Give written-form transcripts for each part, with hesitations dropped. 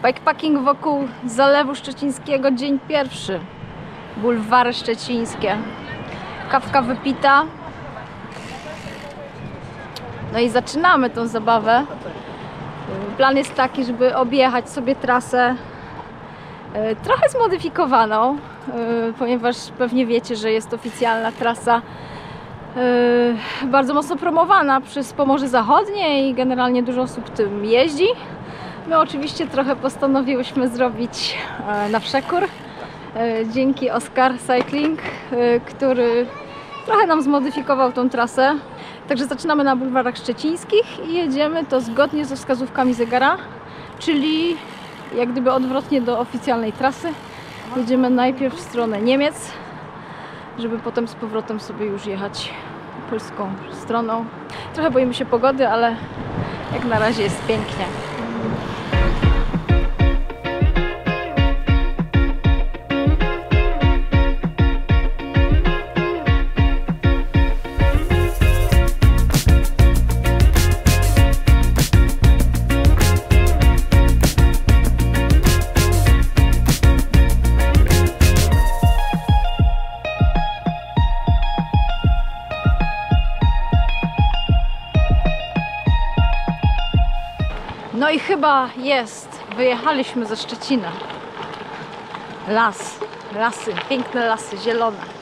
Bikepacking wokół Zalewu Szczecińskiego, dzień pierwszy. Bulwary szczecińskie. Kawka wypita. No i zaczynamy tą zabawę. Plan jest taki, żeby objechać sobie trasę trochę zmodyfikowaną, ponieważ pewnie wiecie, że jest oficjalna trasa bardzo mocno promowana przez Pomorze Zachodnie i generalnie dużo osób tym jeździ. My oczywiście trochę postanowiłyśmy zrobić na przekór, dzięki Oscar Cycling, który trochę nam zmodyfikował tą trasę. Także zaczynamy na bulwarach szczecińskich i jedziemy to zgodnie ze wskazówkami zegara, czyli jak gdyby odwrotnie do oficjalnej trasy. Jedziemy najpierw w stronę Niemiec, żeby potem z powrotem sobie już jechać polską stroną. Trochę boimy się pogody, ale jak na razie jest pięknie. No i chyba jest. Wyjechaliśmy ze Szczecina. Lasy, piękne lasy, zielone.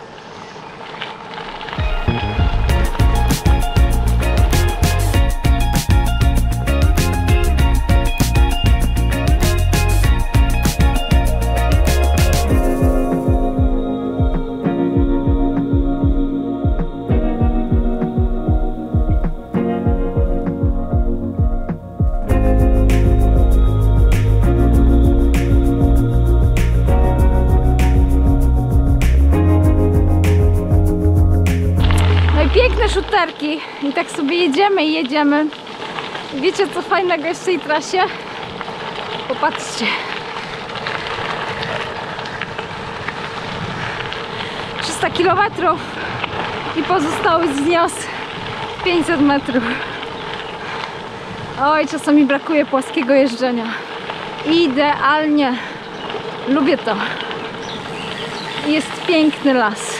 Piękne szuterki i tak sobie jedziemy i jedziemy. Wiecie, co fajnego jest w tej trasie? Popatrzcie. 300 km i pozostały znios 500 metrów. Oj, czasami brakuje płaskiego jeżdżenia. Idealnie. Lubię to. Jest piękny las.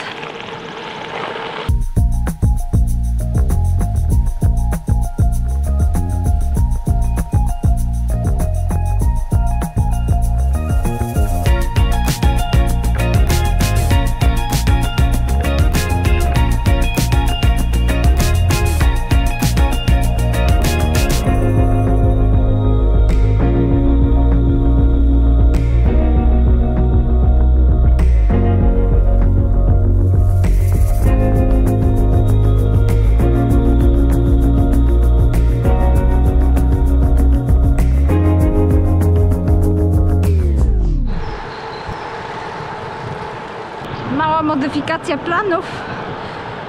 Mała modyfikacja planów.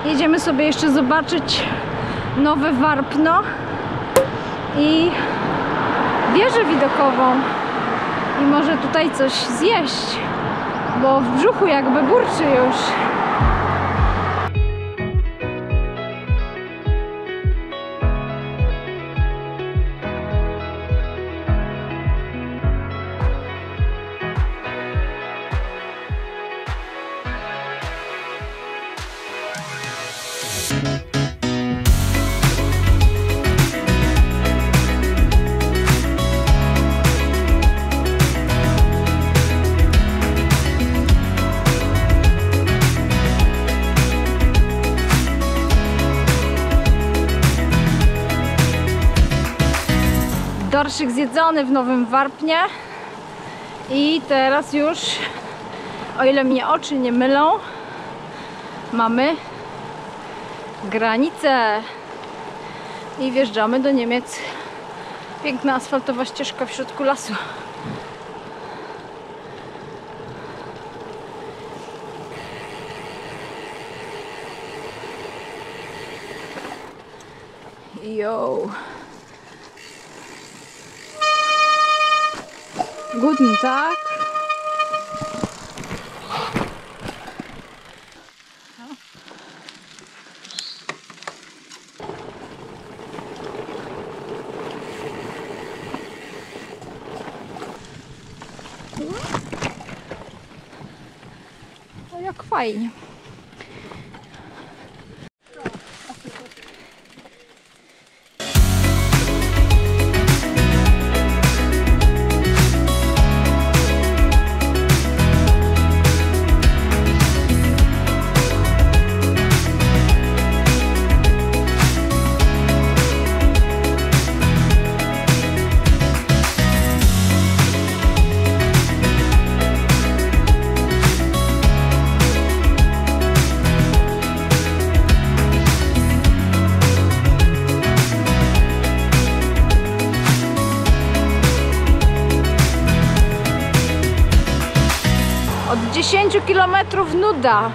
Jedziemy sobie jeszcze zobaczyć Nowe Warpno i wieżę widokową i może tutaj coś zjeść, bo w brzuchu jakby burczy już. Dorszyk zjedzony w Nowym Warpnie i teraz już, o ile mnie oczy nie mylą, mamy granicę i wjeżdżamy do Niemiec. Piękna asfaltowa ścieżka w środku lasu. Yo. Guten Tag. No jak fajnie. Od 10 km nuda.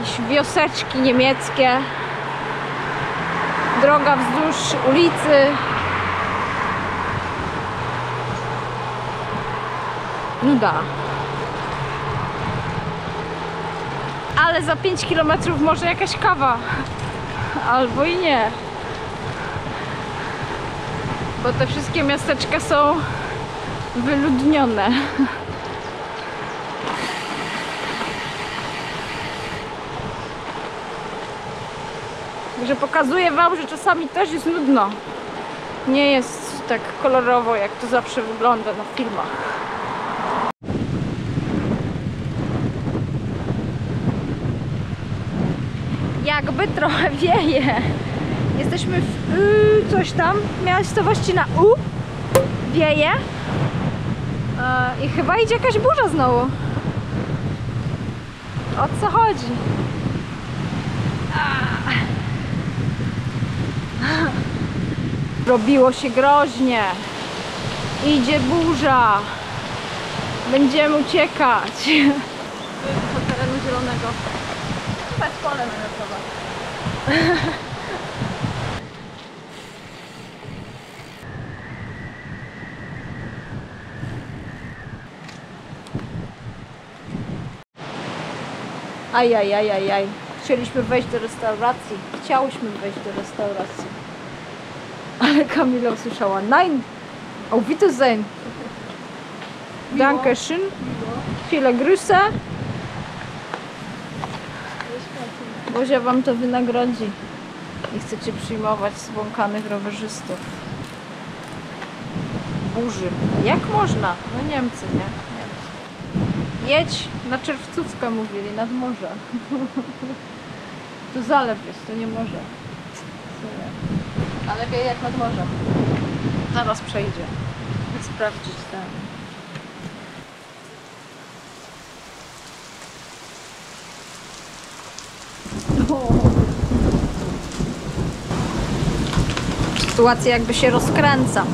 Jakieś wioseczki niemieckie. Droga wzdłuż ulicy. Nuda. Ale za 5 km może jakaś kawa. Albo i nie. Bo te wszystkie miasteczka są wyludnione. Także pokazuję wam, że czasami też jest nudno. Nie jest tak kolorowo, jak to zawsze wygląda na filmach. Jakby trochę wieje. Jesteśmy w coś tam, miejscowości na U. Wieje. I chyba idzie jakaś burza znowu. O co chodzi? Robiło się groźnie. Idzie burza. Będziemy uciekać. Do terenu zielonego. Chyba jest pole namiotowe. Ajajajajaj. Chcieliśmy wejść do restauracji. Chciałyśmy wejść do restauracji. Ale Kamila usłyszała Nein! Auf Wiedersehen! Danke schön! Viele Grüße! Bozia wam to wynagrodzi. Nie chcecie przyjmować zbłąkanych rowerzystów. Burzy. Jak można? No Niemcy, nie? Niemcy. Jedź na czerwcówkę, mówili, nad morze. Tu zalew jest, to nie morze. Ale wie jak nad morzem. Zaraz przejdzie. Sprawdzić ten. Sytuacja jakby się rozkręca.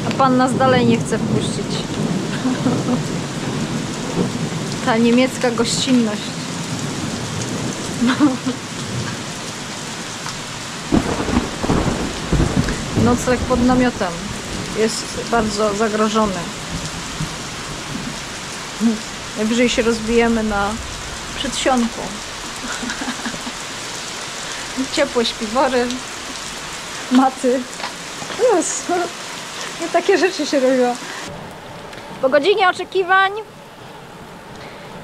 A pan nas dalej nie chce wpuścić. Ta niemiecka gościnność. Nocleg pod namiotem jest bardzo zagrożony. Najwyżej się rozbijemy na przedsionku. Ciepłe śpiwory, maty. Jezu, nie takie rzeczy się robią. Po godzinie oczekiwań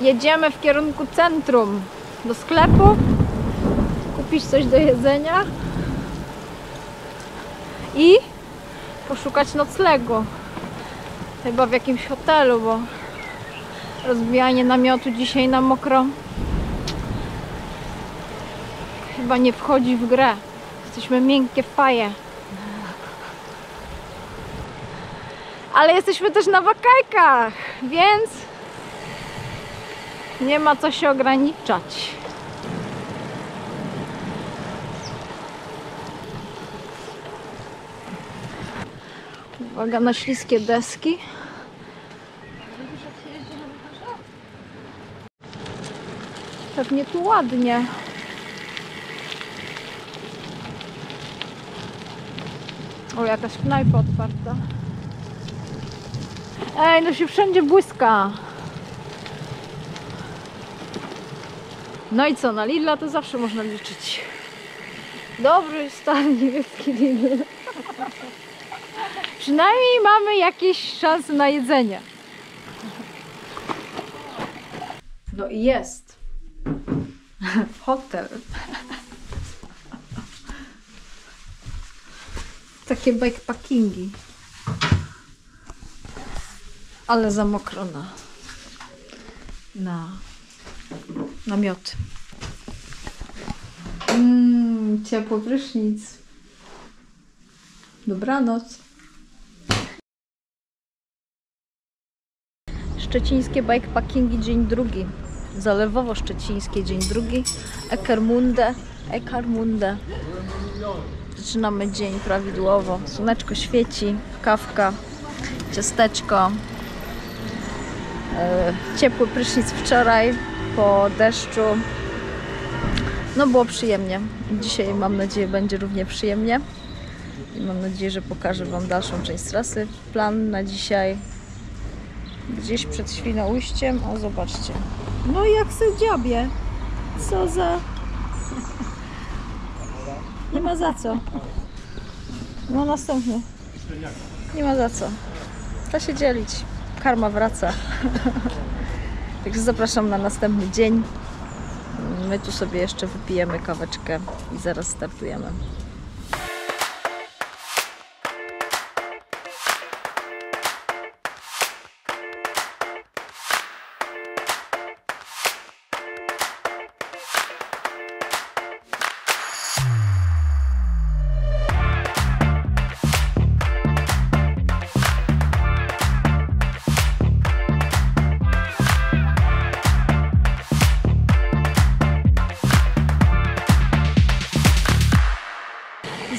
jedziemy w kierunku centrum, do sklepu, kupić coś do jedzenia i poszukać noclegu. Chyba w jakimś hotelu, bo rozbijanie namiotu dzisiaj na mokro chyba nie wchodzi w grę. Jesteśmy miękkie faje. Ale jesteśmy też na wakajkach, więc nie ma co się ograniczać. Uwaga na śliskie deski. Pewnie tu ładnie. O, jakaś knajpa otwarta. Ej, no się wszędzie błyska. No i co, na Lidla to zawsze można liczyć. Dobry, stary niemiecki Lidl. przynajmniej mamy jakieś szanse na jedzenie. No i jest. Hotel. Takie bikepackingi. Ale za mokro na namioty. Ciepły prysznic. Dobranoc. Szczecińskie bikepackingi dzień drugi. Zalewowo-szczecińskie dzień drugi. Ekarmunde. Zaczynamy dzień prawidłowo. Słoneczko świeci, kawka, ciasteczko. Ciepły prysznic wczoraj po deszczu. No było przyjemnie. Dzisiaj mam nadzieję będzie równie przyjemnie. I mam nadzieję, że pokażę Wam dalszą część trasy. Plan na dzisiaj gdzieś przed Świnoujściem. O, zobaczcie. No i jak se dziabie. Co za... Nie ma za co. No następny. Nie ma za co. Da się dzielić. Karma wraca. Także zapraszam na następny dzień. My tu sobie jeszcze wypijemy kaweczkę i zaraz startujemy.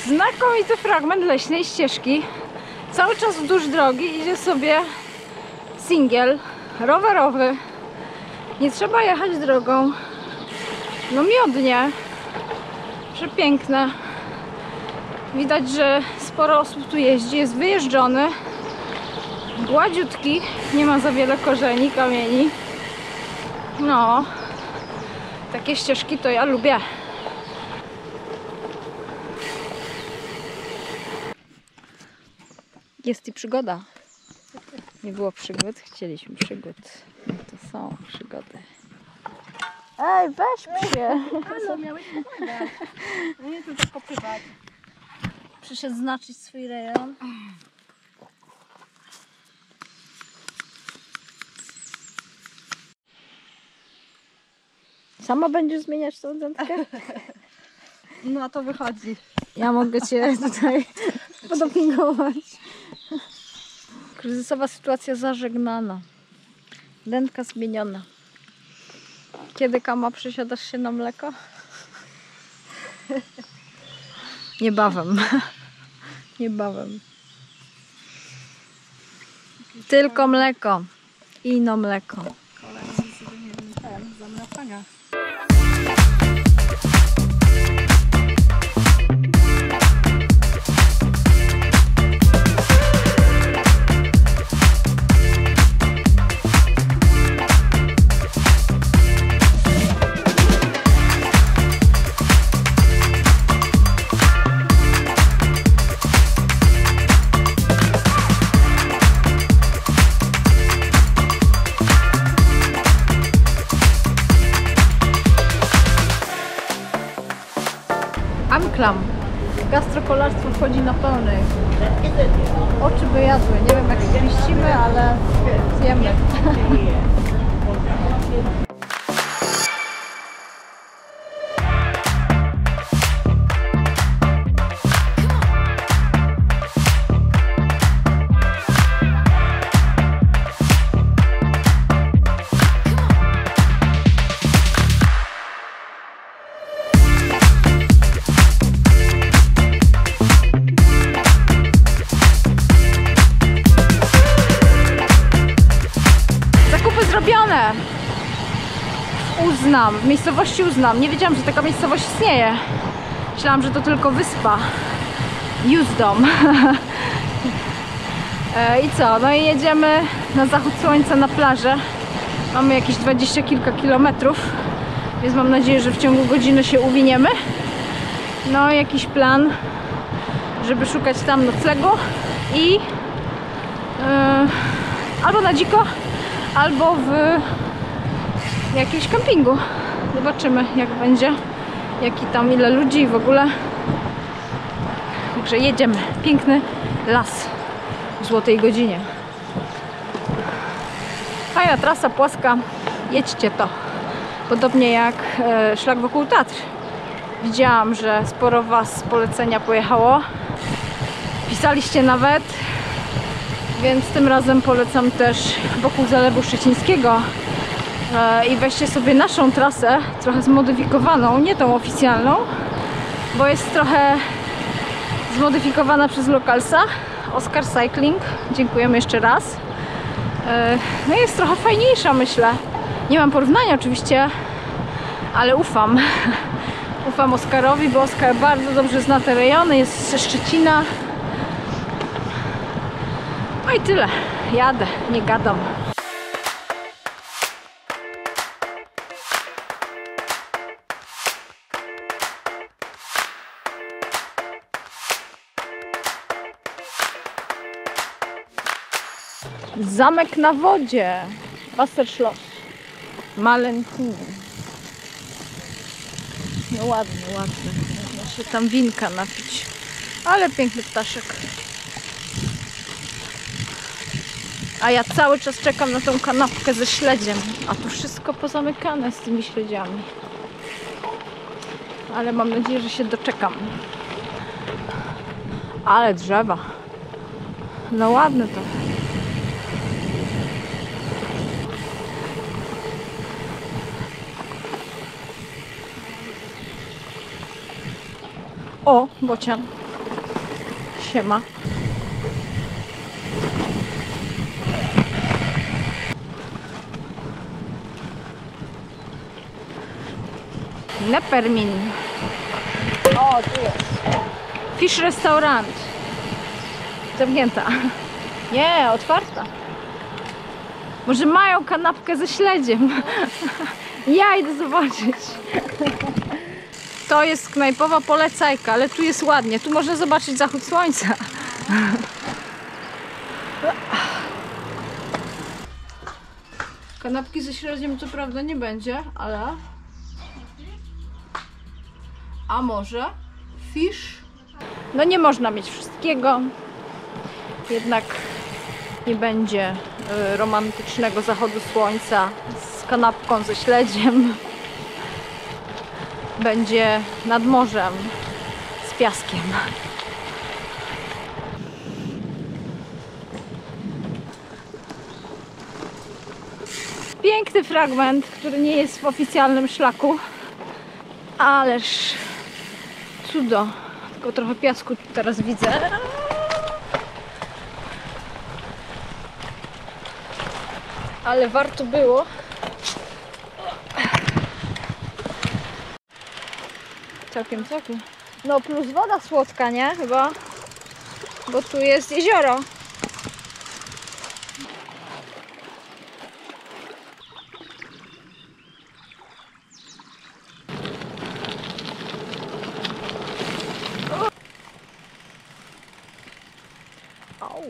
Znakomity fragment leśnej ścieżki. Cały czas wzdłuż drogi idzie sobie singiel rowerowy. Nie trzeba jechać drogą. No miodnie. Przepiękne. Widać, że sporo osób tu jeździ. Jest wyjeżdżony. Gładziutki. Nie ma za wiele korzeni, kamieni. No. Takie ścieżki to ja lubię. Jest i przygoda. Nie było przygód, chcieliśmy przygód. No to są przygody. Ej, weź się! Halo, miałeś pomagać. No nie tylko popywać. Przyszedł znaczyć swój rejon. Sama będziesz zmieniać tą dętkę? No a to wychodzi. Ja mogę Cię tutaj podopingować. Kryzysowa sytuacja zażegnana. Dętka zmieniona. Kiedy, Kama, przesiadasz się na mleko? Niebawem. Niebawem. Tylko mleko. Ino mleko. Kolejny sobie nie wiem, ten, zamraczania. Amklam. Gastrokolarstwo wchodzi na pełnej. Oczy by jadły. Nie wiem, jak się mieścimy, ale zjemy. Zrobione! Uznam, w miejscowości Uznam. Nie wiedziałam, że taka miejscowość istnieje. Myślałam, że to tylko wyspa. Uzdom. I co? No i jedziemy na zachód słońca na plażę. Mamy jakieś 20 kilka kilometrów, więc mam nadzieję, że w ciągu godziny się uwiniemy. No jakiś plan, żeby szukać tam noclegu i albo na dziko, albo w jakimś kampingu. Zobaczymy, jak będzie, jaki tam, ile ludzi w ogóle. Także jedziemy. Piękny las w złotej godzinie. Fajna trasa, płaska. Jedźcie to. Podobnie jak szlak wokół Tatr. Widziałam, że sporo was z polecenia pojechało. Pisaliście nawet. Więc tym razem polecam też wokół Zalewu Szczecińskiego. I weźcie sobie naszą trasę, trochę zmodyfikowaną, nie tą oficjalną, bo jest trochę zmodyfikowana przez Localsa, Oscar Cycling. Dziękujemy jeszcze raz. No jest trochę fajniejsza, myślę. Nie mam porównania oczywiście, ale ufam. Ufam Oskarowi, bo Oskar bardzo dobrze zna te rejony, jest ze Szczecina. No i tyle. Jadę, nie gadam. Zamek na wodzie. Wasserschloss. Malentin. No ładny, ładny. Można się tam winka napić. Ale piękny ptaszek. A ja cały czas czekam na tą kanapkę ze śledziem. A tu wszystko pozamykane z tymi śledziami. Ale mam nadzieję, że się doczekam. Ale drzewa. No ładne to. O, bocian. Siema. Nepermin. O, tu jest. Fish Restaurant. Zamknięta. Nie, otwarta. Może mają kanapkę ze śledziem. Ja idę zobaczyć. To jest knajpowa polecajka, ale tu jest ładnie. Tu można zobaczyć zachód słońca. Kanapki ze śledziem co prawda nie będzie, ale... A może? Fish? No nie można mieć wszystkiego. Jednak nie będzie romantycznego zachodu słońca z kanapką ze śledziem. Będzie nad morzem z piaskiem. Piękny fragment, który nie jest w oficjalnym szlaku. Ależ cudo. Tylko trochę piasku teraz widzę. Ale warto było. Całkiem. No plus woda słodka, nie? Chyba. Bo tu jest jezioro. Au.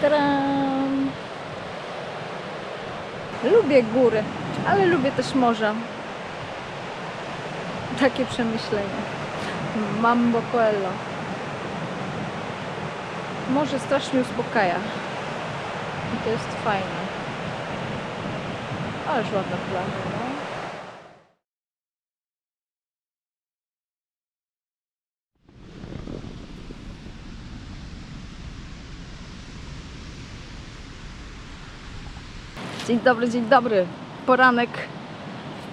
Tadam. Lubię góry, ale lubię też morze. Takie przemyślenie. Mambo Coelho. Morze strasznie uspokaja. I to jest fajne. Ależ ładna plaża, no. Dzień dobry. Poranek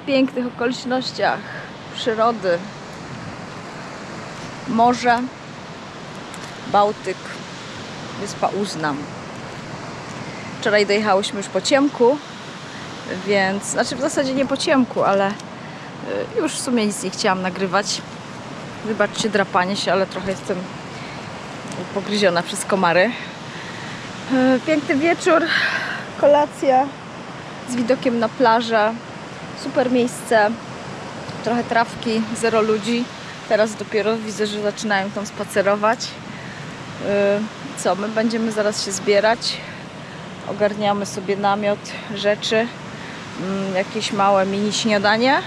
w pięknych okolicznościach przyrody. Morze, Bałtyk, wyspa Uznam. Wczoraj dojechałyśmy już po ciemku, więc, znaczy w zasadzie nie po ciemku, ale już w sumie nic nie chciałam nagrywać. Wybaczcie drapanie się, ale trochę jestem pogryziona przez komary. Piękny wieczór, kolacja z widokiem na plażę. super miejsce, trochę trawki, zero ludzi. Teraz dopiero widzę, że zaczynają tam spacerować. Co, my będziemy zaraz się zbierać. Ogarniamy sobie namiot, rzeczy, jakieś małe mini śniadanie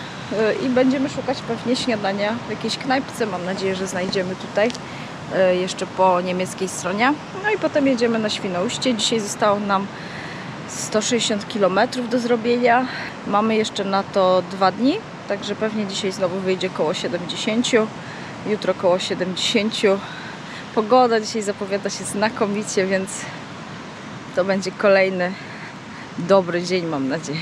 i będziemy szukać pewnie śniadania w jakiejś knajpce. Mam nadzieję, że znajdziemy tutaj jeszcze po niemieckiej stronie. No i potem jedziemy na Świnoujście. Dzisiaj zostało nam 160 km do zrobienia. Mamy jeszcze na to 2 dni, także pewnie dzisiaj znowu wyjdzie koło 70, jutro koło 70. Pogoda dzisiaj zapowiada się znakomicie, więc to będzie kolejny dobry dzień, mam nadzieję.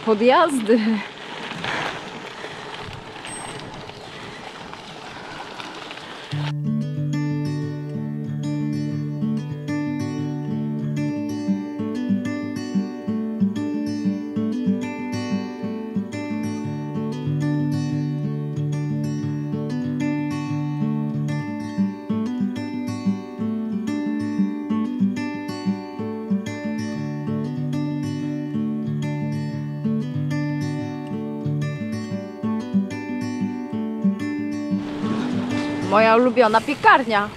Podjazdy. Moja ulubiona piekarnia.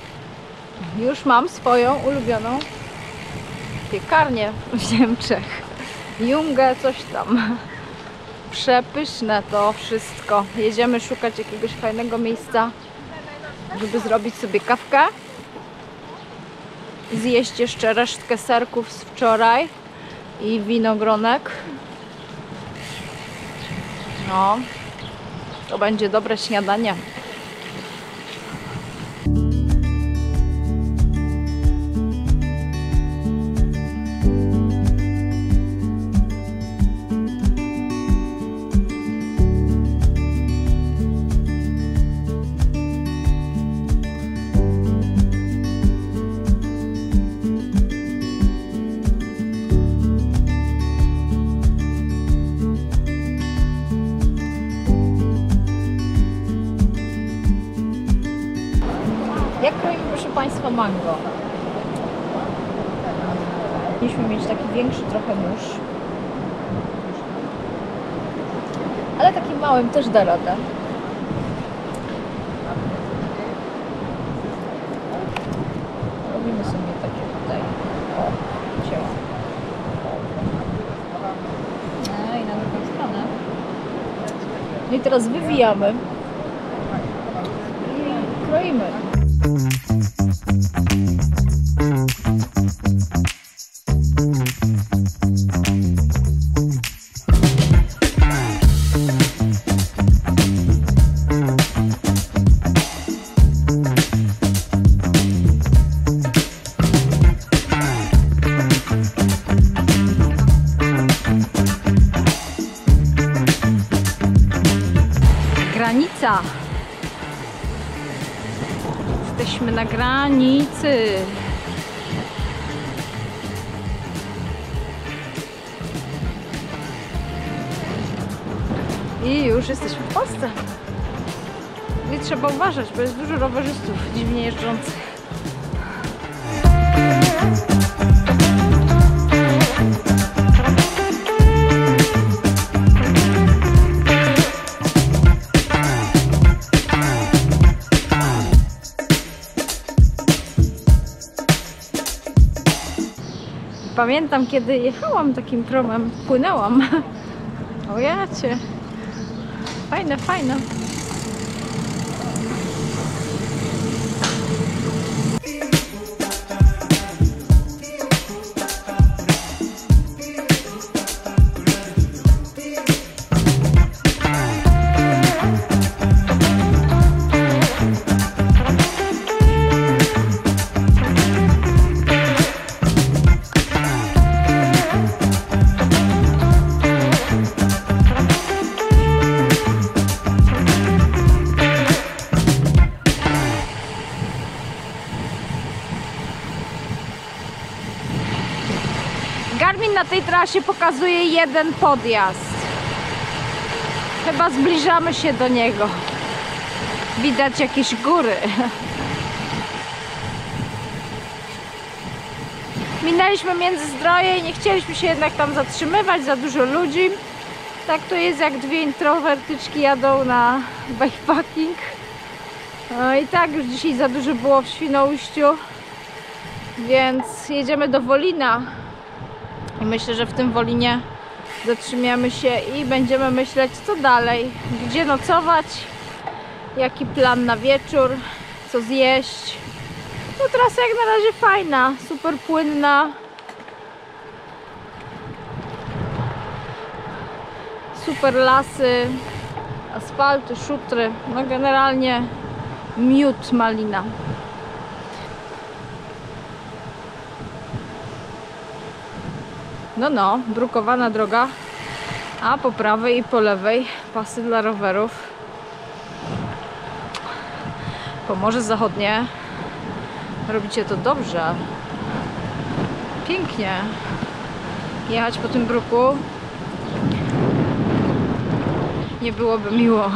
Już mam swoją ulubioną piekarnię w Niemczech. Junge, coś tam. Przepyszne to wszystko. Jedziemy szukać jakiegoś fajnego miejsca, żeby zrobić sobie kawkę. Zjeść jeszcze resztkę serków z wczoraj i winogronek. No, to będzie dobre śniadanie. Jak kroimy, proszę Państwa, mango? Powinniśmy mieć taki większy trochę nóż. Ale takim małym też da radę. Robimy sobie takie tutaj. O, cięło. No i na drugą stronę. No i teraz wywijamy. I kroimy. Granica. Jesteśmy na granicy. I już jesteśmy w Polsce. I trzeba uważać, bo jest dużo rowerzystów dziwnie jeżdżących. Pamiętam, kiedy jechałam takim promem, płynęłam. O jacie. Fajne, fajne. trasie pokazuje jeden podjazd. Chyba zbliżamy się do niego. Widać jakieś góry. Minęliśmy Międzyzdroje i nie chcieliśmy się jednak tam zatrzymywać, za dużo ludzi. Tak to jest, jak dwie introwertyczki jadą na bikepacking. No i tak już dzisiaj za dużo było w Świnoujściu, więc jedziemy do Wolina i myślę, że w tym Wolinie zatrzymiemy się i będziemy myśleć, co dalej, gdzie nocować, jaki plan na wieczór, co zjeść. No trasa jak na razie fajna, super płynna, super lasy, asfalty, szutry, no generalnie miód malina. No, brukowana droga, a po prawej i po lewej pasy dla rowerów. Pomorze Zachodnie. Robicie to dobrze. Pięknie. Jechać po tym bruku nie byłoby miło.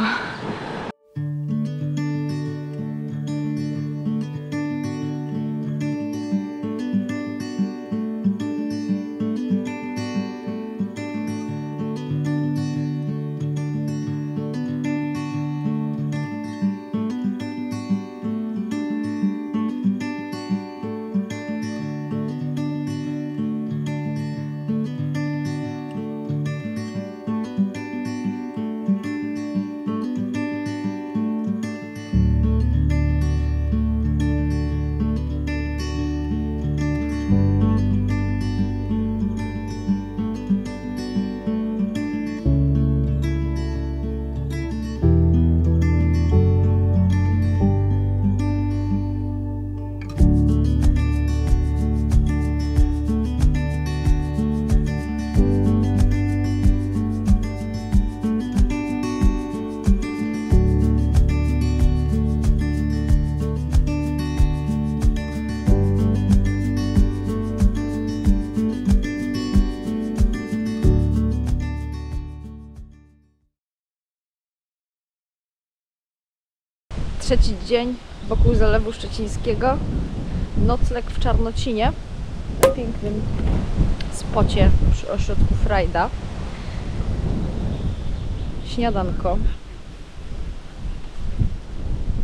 Trzeci dzień wokół Zalewu Szczecińskiego. Nocleg w Czarnocinie, na pięknym spocie przy ośrodku Frajda. Śniadanko,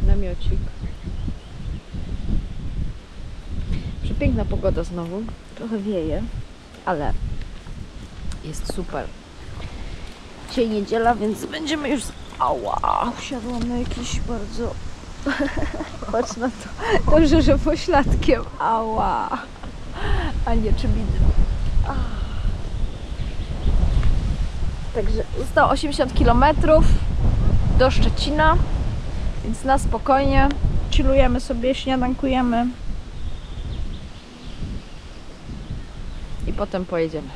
namiocik. Przepiękna pogoda znowu, trochę wieje, ale jest super. Dzisiaj niedziela, więc będziemy już... Ała, usiadłam na jakiś bardzo... Patrz na to. Dobrze, że pośladkiem. Ała. A nie czybidem. Także zostało 80 km do Szczecina, więc na spokojnie chillujemy sobie, śniadankujemy i potem pojedziemy.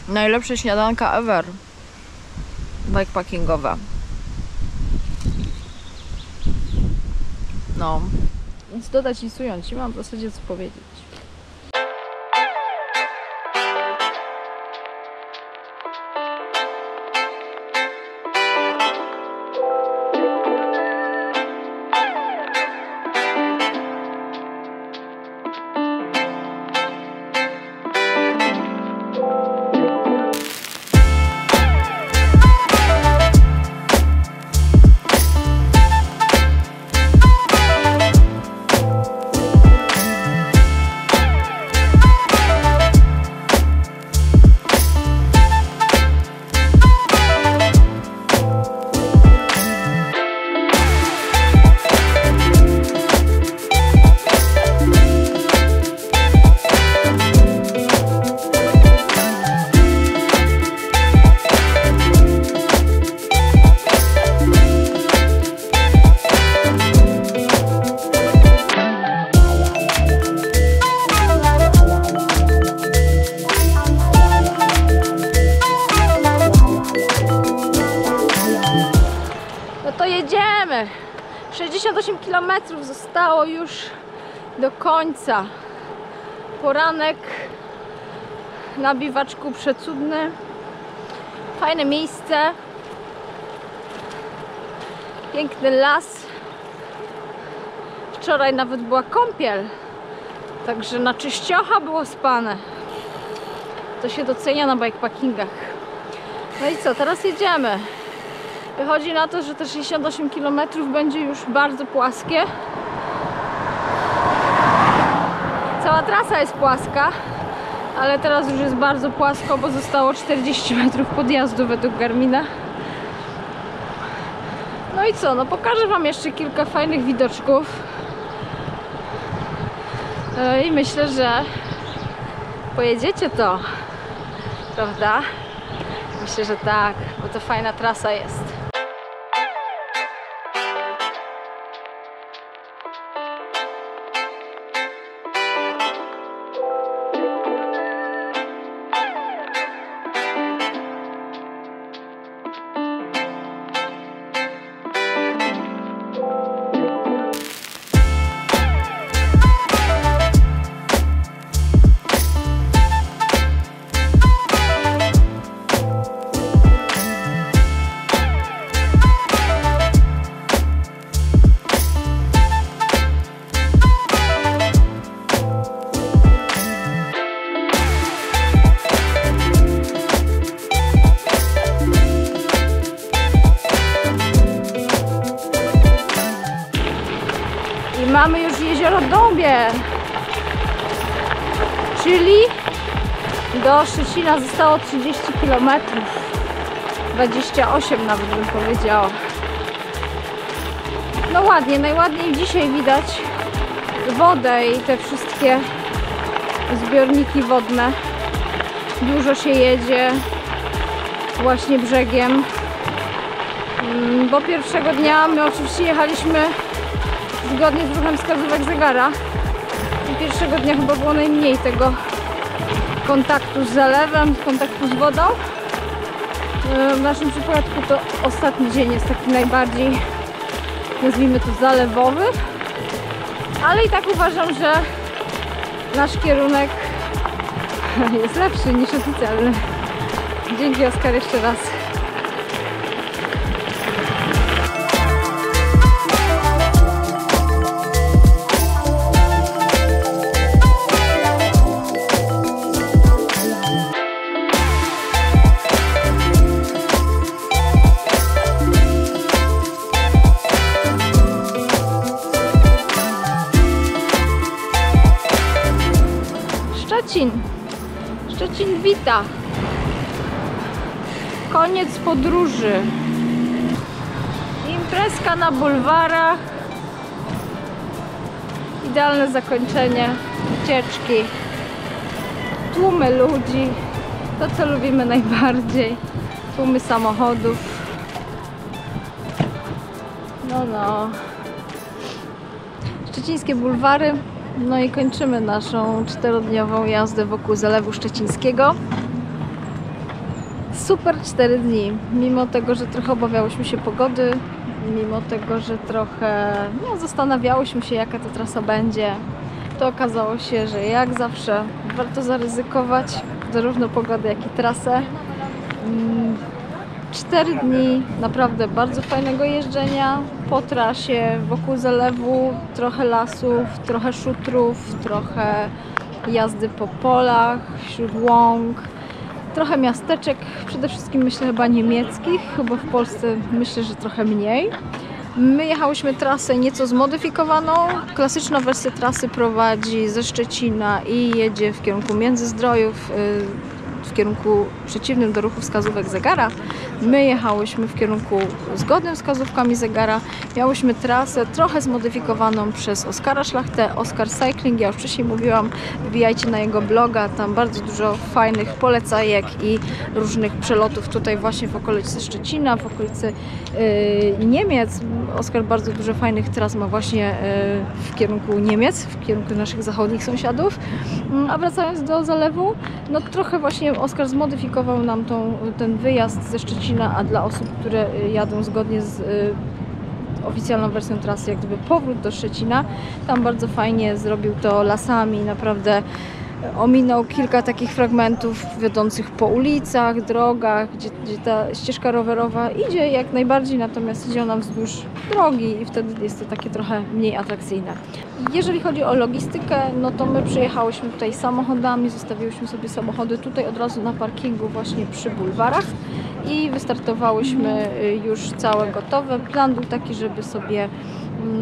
Najlepsze śniadanka ever. Bikepackingowe. No. Nic dodać, nic ująć. Nie mam w zasadzie co powiedzieć. km zostało już do końca. Poranek na biwaczku przecudny. Fajne miejsce. Piękny las. Wczoraj nawet była kąpiel. Także na czyściocha było spane. To się docenia na bikepackingach. No i co, teraz jedziemy. Wychodzi na to, że te 68 km będzie już bardzo płaskie. Cała trasa jest płaska, ale teraz już jest bardzo płasko, bo zostało 40 metrów podjazdu według Garmina. No i co, no pokażę wam jeszcze kilka fajnych widoczków. I myślę, że pojedziecie to, prawda? Myślę, że tak, bo to fajna trasa jest. Mamy już jezioro Dąbie, czyli do Szczecina zostało 30 km, 28 nawet bym powiedziała. No ładnie, najładniej dzisiaj widać wodę i te wszystkie zbiorniki wodne. Dużo się jedzie właśnie brzegiem, bo pierwszego dnia my oczywiście jechaliśmy zgodnie z ruchem wskazówek zegara i pierwszego dnia chyba było najmniej tego kontaktu z zalewem, kontaktu z wodą. W naszym przypadku to ostatni dzień jest taki najbardziej, nazwijmy to, zalewowy, ale i tak uważam, że nasz kierunek jest lepszy niż oficjalny. Dzięki, Oskar, jeszcze raz. Szczecin wita. Koniec podróży. Imprezka na bulwarach. Idealne zakończenie wycieczki. Tłumy ludzi. To, co lubimy najbardziej. Tłumy samochodów. No. Szczecińskie bulwary. No i kończymy naszą 4-dniową jazdę wokół Zalewu Szczecińskiego. Super 4 dni. Mimo tego, że trochę obawiałyśmy się pogody, mimo tego, że trochę zastanawiałyśmy się, jaka ta trasa będzie, to okazało się, że jak zawsze warto zaryzykować zarówno pogodę, jak i trasę. 4 dni naprawdę bardzo fajnego jeżdżenia po trasie wokół zalewu, trochę lasów, trochę szutrów, trochę jazdy po polach, wśród łąk, trochę miasteczek, przede wszystkim myślę chyba niemieckich, chyba w Polsce myślę, że trochę mniej. My jechałyśmy trasę nieco zmodyfikowaną. Klasyczna wersja trasy prowadzi ze Szczecina i jedzie w kierunku Międzyzdrojów, w kierunku przeciwnym do ruchu wskazówek zegara. My jechałyśmy w kierunku zgodnym z wskazówkami zegara. Miałyśmy trasę trochę zmodyfikowaną przez Oskara Szlachtę, Oskar Cycling. Ja już wcześniej mówiłam, wbijajcie na jego bloga, tam bardzo dużo fajnych polecajek i różnych przelotów tutaj właśnie w okolicy Szczecina, w okolicy Niemiec. Oskar bardzo dużo fajnych tras ma właśnie w kierunku Niemiec, w kierunku naszych zachodnich sąsiadów. A wracając do zalewu, no trochę właśnie Oskar zmodyfikował nam ten wyjazd ze Szczecina, a dla osób, które jadą zgodnie z oficjalną wersją trasy, jak gdyby powrót do Szczecina. Tam bardzo fajnie zrobił to lasami, naprawdę ominął kilka takich fragmentów wiodących po ulicach, drogach, gdzie ta ścieżka rowerowa idzie jak najbardziej, natomiast idzie ona wzdłuż drogi i wtedy jest to takie trochę mniej atrakcyjne. Jeżeli chodzi o logistykę, no to my przyjechałyśmy tutaj samochodami, zostawiłyśmy sobie samochody tutaj od razu na parkingu właśnie przy bulwarach i wystartowałyśmy już całe gotowe. Plan był taki, żeby sobie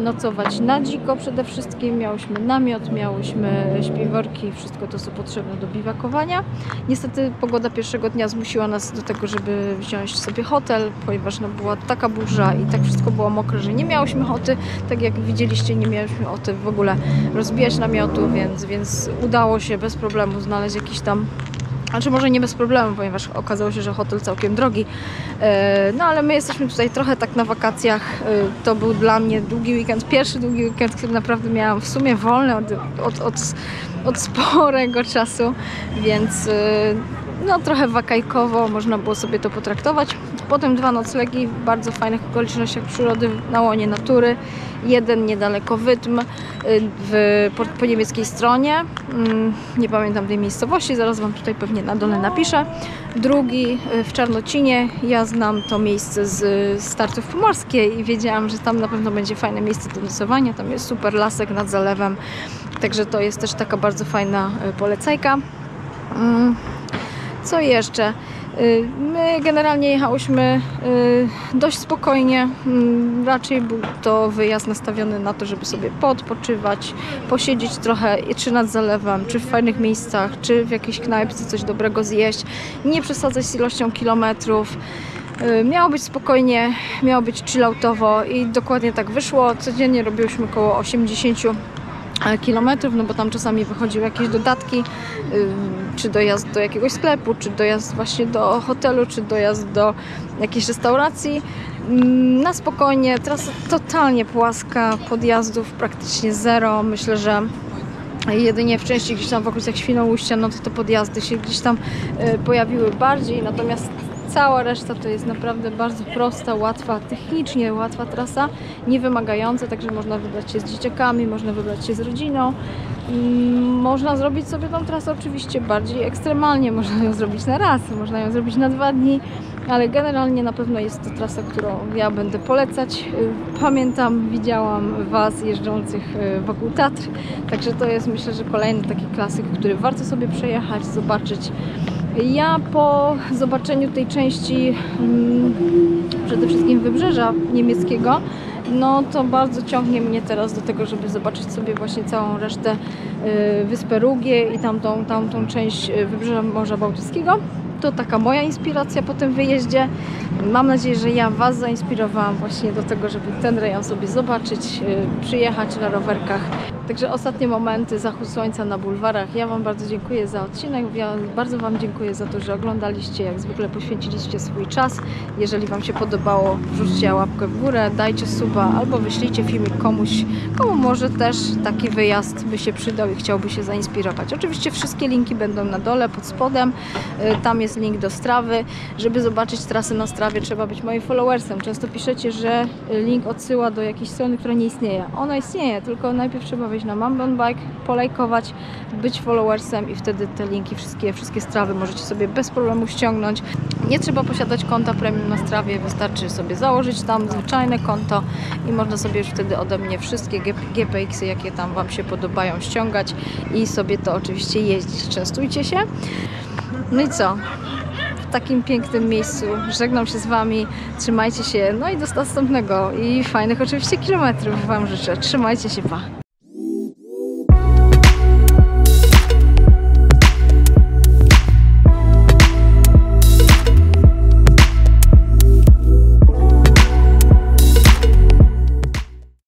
nocować na dziko przede wszystkim. Miałyśmy namiot, miałyśmy śpiworki, wszystko to, co potrzebne do biwakowania. Niestety pogoda pierwszego dnia zmusiła nas do tego, żeby wziąć sobie hotel, ponieważ no, była taka burza i tak wszystko było mokre, że nie miałyśmy ochoty. Tak jak widzieliście, nie miałyśmy ochoty w ogóle rozbijać namiotu, więc udało się bez problemu znaleźć jakiś tam. Znaczy może nie bez problemu, ponieważ okazało się, że hotel całkiem drogi. No ale my jesteśmy tutaj trochę tak na wakacjach. To był dla mnie długi weekend, pierwszy długi weekend, który naprawdę miałam w sumie wolny od sporego czasu, więc no trochę wakajkowo można było sobie to potraktować. Potem 2 noclegi w bardzo fajnych okolicznościach przyrody na łonie natury. Jeden niedaleko Wydm po niemieckiej stronie. Nie pamiętam tej miejscowości, zaraz Wam tutaj pewnie na dole napiszę. Drugi w Czarnocinie. Ja znam to miejsce z startów pomorskiej i wiedziałam, że tam na pewno będzie fajne miejsce do nocowania. Tam jest super lasek nad zalewem, także to jest też taka bardzo fajna polecajka. Co jeszcze? My generalnie jechałyśmy dość spokojnie. Raczej był to wyjazd nastawiony na to, żeby sobie poodpoczywać, posiedzieć trochę czy nad zalewem, czy w fajnych miejscach, czy w jakiejś knajpce coś dobrego zjeść. Nie przesadzać z ilością kilometrów. Miało być spokojnie, miało być chilloutowo i dokładnie tak wyszło. Codziennie robiłyśmy około 80 kilometrów, no bo tam czasami wychodziły jakieś dodatki, czy dojazd do jakiegoś sklepu, czy dojazd właśnie do hotelu, czy dojazd do jakiejś restauracji. Na spokojnie, trasa totalnie płaska, podjazdów praktycznie zero. Myślę, że jedynie w części gdzieś tam w okolicach Świnoujścia, no to te podjazdy się gdzieś tam pojawiły bardziej, natomiast cała reszta to jest naprawdę bardzo prosta, łatwa, technicznie łatwa trasa, nie wymagająca, także można wybrać się z dzieciakami, można wybrać się z rodziną. Można zrobić sobie tą trasę oczywiście bardziej ekstremalnie, można ją zrobić na raz, można ją zrobić na 2 dni, ale generalnie na pewno jest to trasa, którą ja będę polecać. Pamiętam, widziałam Was jeżdżących wokół Tatr, także to jest myślę, że kolejny taki klasyk, który warto sobie przejechać, zobaczyć. Ja po zobaczeniu tej części przede wszystkim wybrzeża niemieckiego, no to bardzo ciągnie mnie teraz do tego, żeby zobaczyć sobie właśnie całą resztę Wyspę Rugię i tamtą część wybrzeża Morza Bałtyckiego. To taka moja inspiracja po tym wyjeździe. Mam nadzieję, że ja Was zainspirowałam właśnie do tego, żeby ten rejon sobie zobaczyć, przyjechać na rowerkach. Także ostatnie momenty, zachód słońca na bulwarach. Ja Wam bardzo dziękuję za odcinek. Ja bardzo Wam dziękuję za to, że oglądaliście. Jak zwykle poświęciliście swój czas. Jeżeli Wam się podobało, wrzućcie łapkę w górę, dajcie suba albo wyślijcie filmik komuś, komu może też taki wyjazd by się przydał i chciałby się zainspirować. Oczywiście wszystkie linki będą na dole, pod spodem. Tam jest link do Strawy. Żeby zobaczyć trasę na Strawie, trzeba być moim followersem. Często piszecie, że link odsyła do jakiejś strony, która nie istnieje. Ona istnieje, tylko najpierw trzeba wejść na Mountainbike, polajkować, być followersem i wtedy te linki, wszystkie Strawy możecie sobie bez problemu ściągnąć. Nie trzeba posiadać konta premium na Strawie, wystarczy sobie założyć tam zwyczajne konto i można sobie już wtedy ode mnie wszystkie GPX-y, jakie tam Wam się podobają, ściągać i sobie to oczywiście jeździć. Częstujcie się. No i co? W takim pięknym miejscu żegnam się z Wami, trzymajcie się, no i do następnego i fajnych oczywiście kilometrów Wam życzę. Trzymajcie się, pa!